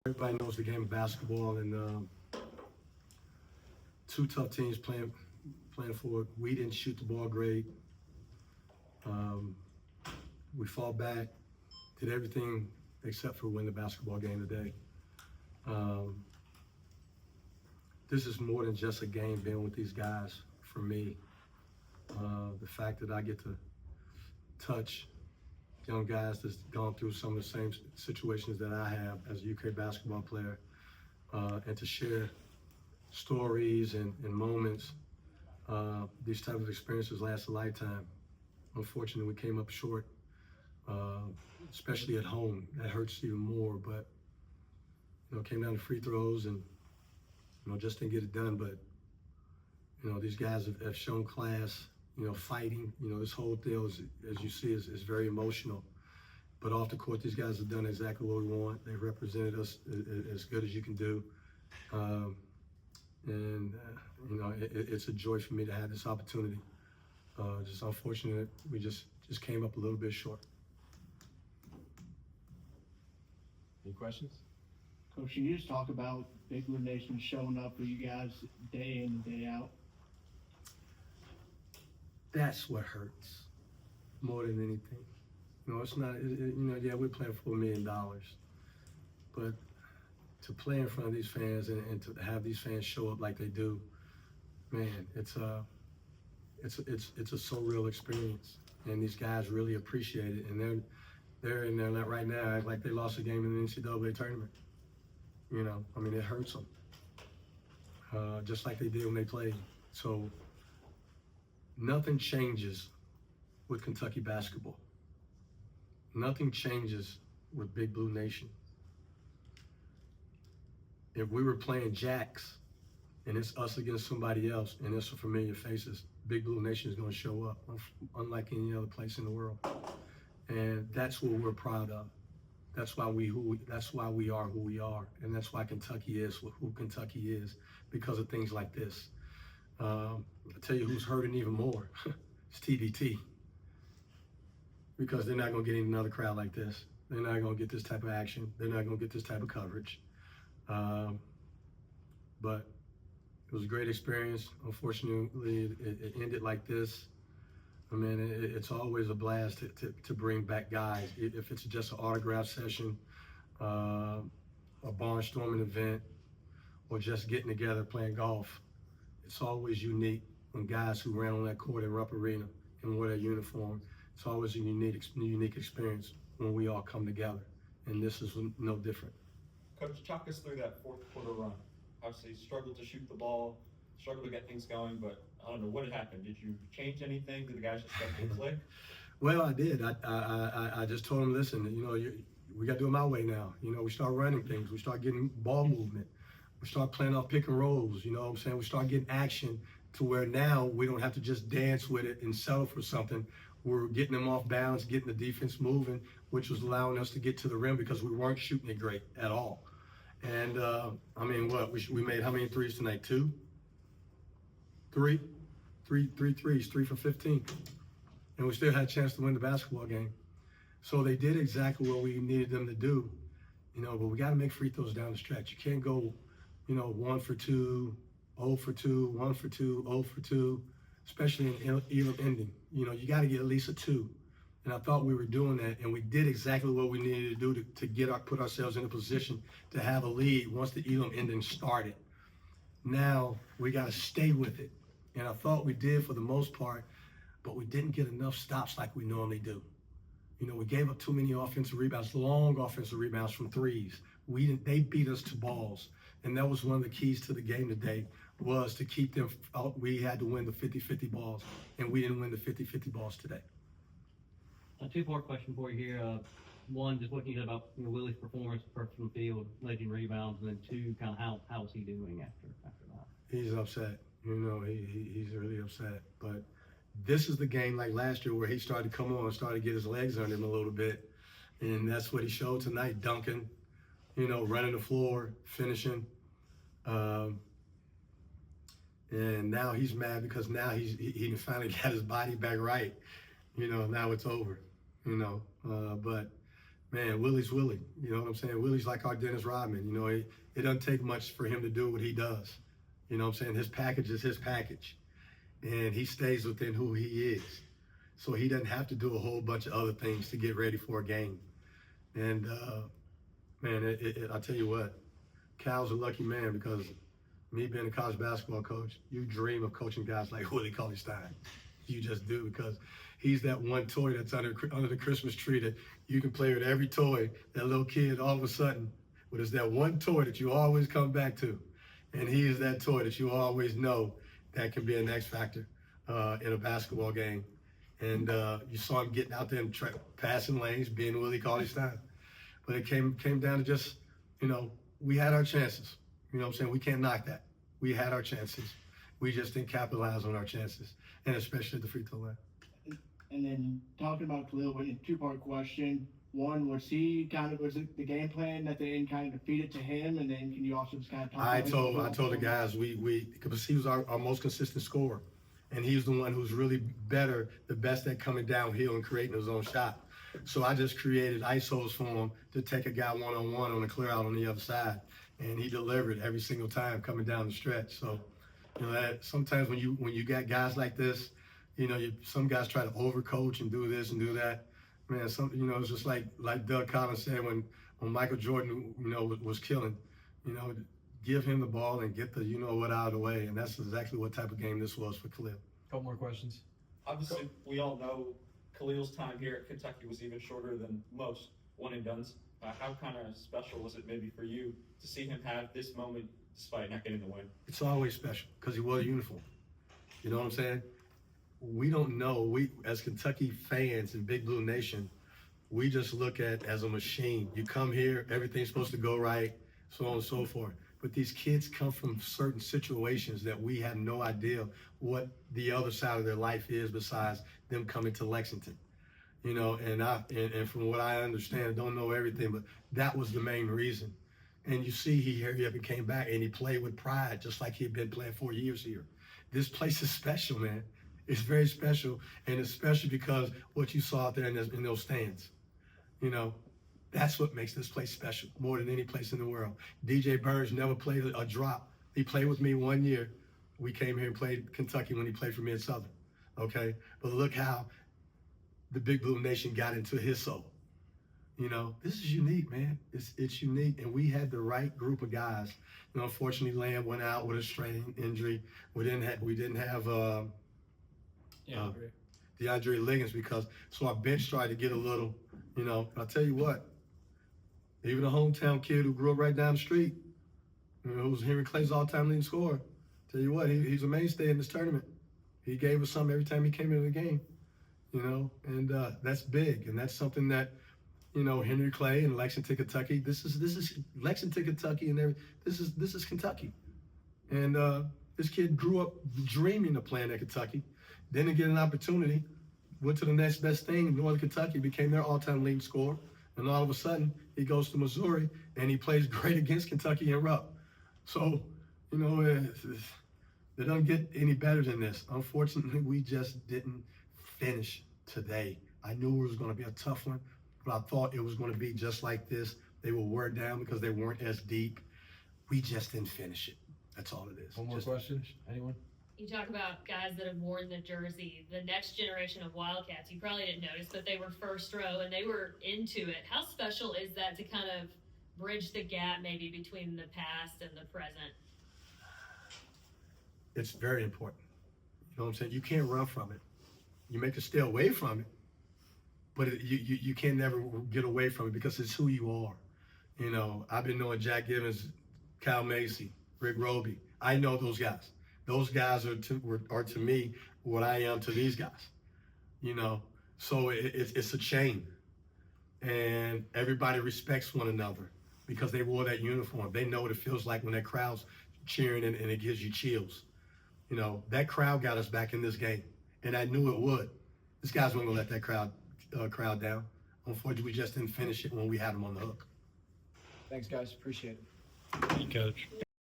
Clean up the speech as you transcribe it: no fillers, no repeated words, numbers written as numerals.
Everybody knows the game of basketball, and two tough teams playing for it. We didn't shoot the ball great. We fought back, did everything except for win the basketball game today. This is more than just a game being with these guys for me. The fact that I get to touch young guys that's gone through some of the same situations that I have as a UK basketball player, and to share stories and moments. These type of experiences last a lifetime. Unfortunately, we came up short, especially at home. That hurts even more, but came down to free throws and just didn't get it done. But these guys have shown class. Fighting. This whole deal, as you see, is very emotional. But off the court, these guys have done exactly what we want. They've represented us as good as you can do. It's a joy for me to have this opportunity. Just unfortunate we just came up a little bit short. Any questions? Coach, can you just talk about Big Blue Nation showing up for you guys day in and day out? That's what hurts more than anything. It's not, yeah, we're playing for $1 million, but to play in front of these fans and to have these fans show up like they do, man, it's a surreal experience, and these guys really appreciate it, and they're in there right now act like they lost a game in the NCAA tournament. It hurts them, just like they did when they played. So nothing changes with Kentucky basketball. Nothing changes with Big Blue Nation. If we were playing Jacks and it's us against somebody else and it's a familiar faces, Big Blue Nation is going to show up, unlike any other place in the world. And that's what we're proud of. That's why we are who we are, and that's why Kentucky is who Kentucky is, because of things like this. I'll tell you who's hurting even more. It's TBT. Because they're not going to get another crowd like this. They're not going to get this type of action. They're not going to get this type of coverage. But it was a great experience. Unfortunately, it ended like this. It's always a blast to bring back guys. If it's just an autograph session, a barnstorming event, or just getting together playing golf, it's always unique when guys who ran on that court in Rupp Arena and wore their uniform. It's always a unique experience when we all come together, and this is no different. Coach, talk us through that fourth quarter run. Obviously, struggled to shoot the ball, struggled to get things going, but I don't know what had happened. Did you change anything? Did the guys just start to click? Well, I did. I just told them, listen, we got to do it my way now. We start running things. We start getting ball movement. We start playing off pick and rolls. We start getting action to where now we don't have to just dance with it and settle for something. We're getting them off balance, getting the defense moving, which was allowing us to get to the rim because we weren't shooting it great at all. And we made how many threes tonight? Three threes, 3 for 15. And we still had a chance to win the basketball game. So they did exactly what we needed them to do, but we got to make free throws down the stretch. You can't go, 1 for 2, 0 for 2, 1 for 2, 0 for 2, especially in Elam ending. You got to get at least a 2. And I thought we were doing that, and we did exactly what we needed to do to put ourselves in a position to have a lead once the Elam ending started. Now we got to stay with it. And I thought we did for the most part, but we didn't get enough stops like we normally do. We gave up too many offensive rebounds, long offensive rebounds from threes. They beat us to balls. And that was one of the keys to the game today, was to keep them out. We had to win the 50-50 balls, and we didn't win the 50-50 balls today. A two-part question for you here. One, just what you said about Willie's performance from the field, leading rebounds, and then two, kind of how is he doing after that? He's upset. He's really upset. But this is the game like last year where he started to come on and started to get his legs under him a little bit. And that's what he showed tonight, dunking, running the floor, finishing. And now he's mad because now he finally got his body back right. Now it's over. But man, Willie's Willie. You know what I'm saying? Willie's like our Dennis Rodman. You know, it doesn't take much for him to do what he does. You know what I'm saying? His package is his package. And he stays within who he is. So he doesn't have to do a whole bunch of other things to get ready for a game. And, man, I'll tell you what, Cal's a lucky man because me being a college basketball coach, you dream of coaching guys like Willie Cauley-Stein. You just do, because he's that one toy that's under the Christmas tree that you can play with every toy. That little kid, all of a sudden, but it's that one toy that you always come back to. And he is that toy that you always know that can be an X factor in a basketball game. And you saw him getting out there and passing lanes, being Willie Cauley-Stein. But it came down to just, you know, we had our chances. You know what I'm saying? We can't knock that. We had our chances. We just didn't capitalize on our chances, and especially at the free throw line. And then talking about Khalil, a two-part question. One, was it the game plan that they didn't kind of feed it to him? And then can you also just kind of talk I told the guys, because he was our most consistent scorer. And he's the one who's really the best at coming downhill and creating his own shot. So I just created ISOs for him to take a guy one-on-one on a clear out on the other side. And he delivered every single time coming down the stretch. So, you know, that sometimes when you got guys like this, you know, some guys try to overcoach and do this and do that. Man, you know, it's just like Doug Collins said when Michael Jordan, you know, was killing, you know, give him the ball and get the you-know-what out of the way. And that's exactly what type of game this was for Khalil. Couple more questions. Obviously, we all know Khalil's time here at Kentucky was even shorter than most one-and-dones. How kind of special was it maybe for you to see him have this moment despite not getting the win? It's always special because he wore a uniform. You know what I'm saying? We don't know. We, as Kentucky fans in Big Blue Nation, we just look at as a machine. You come here, everything's supposed to go right, so on and so forth. But these kids come from certain situations that we have no idea what the other side of their life is besides them coming to Lexington. You know, and from what I understand, I don't know everything, but that was the main reason. And you see, he hurried up and came back, and he played with pride, just like he had been playing 4 years here. This place is special, man. It's very special, and it's special because what you saw out there in those stands. You know, that's what makes this place special, more than any place in the world. DJ Burns never played a drop. He played with me 1 year. We came here and played Kentucky when he played for Mid-Southern, okay? But look how the Big Blue Nation got into his soul. You know, this is unique, man. It's unique, and we had the right group of guys. You know, unfortunately, Lamb went out with a strain injury. We didn't have DeAndre Liggins so our bench started to get a little, you know. I'll tell you what, even a hometown kid who grew up right down the street, you know, who was Henry Clay's all-time leading scorer. Tell you what, he's a mainstay in this tournament. He gave us something every time he came into the game. You know, and that's big, and that's something that, you know, Henry Clay and Lexington, Kentucky. This is Lexington, Kentucky, and this is Kentucky. And this kid grew up dreaming of playing at Kentucky, didn't get an opportunity, went to the next best thing in Northern Kentucky, became their all-time leading scorer, and all of a sudden he goes to Missouri and he plays great against Kentucky and Rupp. So, you know, it doesn't get any better than this. Unfortunately, we just didn't finish today. I knew it was going to be a tough one, but I thought it was going to be just like this. They were wore down because they weren't as deep. We just didn't finish it. That's all it is. One more question. Anyone? You talk about guys that have worn the jersey, the next generation of Wildcats. You probably didn't notice, but they were first row and they were into it. How special is that to kind of bridge the gap maybe between the past and the present? It's very important. You know what I'm saying? You can't run from it. You make a stay away from it, but you can never get away from it because it's who you are. You know, I've been knowing Jack Givens, Kyle Macy, Rick Roby. I know those guys. Those guys are to me what I am to these guys. You know, so it's a chain, and everybody respects one another because they wore that uniform. They know what it feels like when that crowd's cheering and it gives you chills. You know, that crowd got us back in this game. And I knew it would. This guys weren't gonna let that crowd down. Unfortunately, we just didn't finish it when we had them on the hook. Thanks, guys. Appreciate it. Thank you, Coach.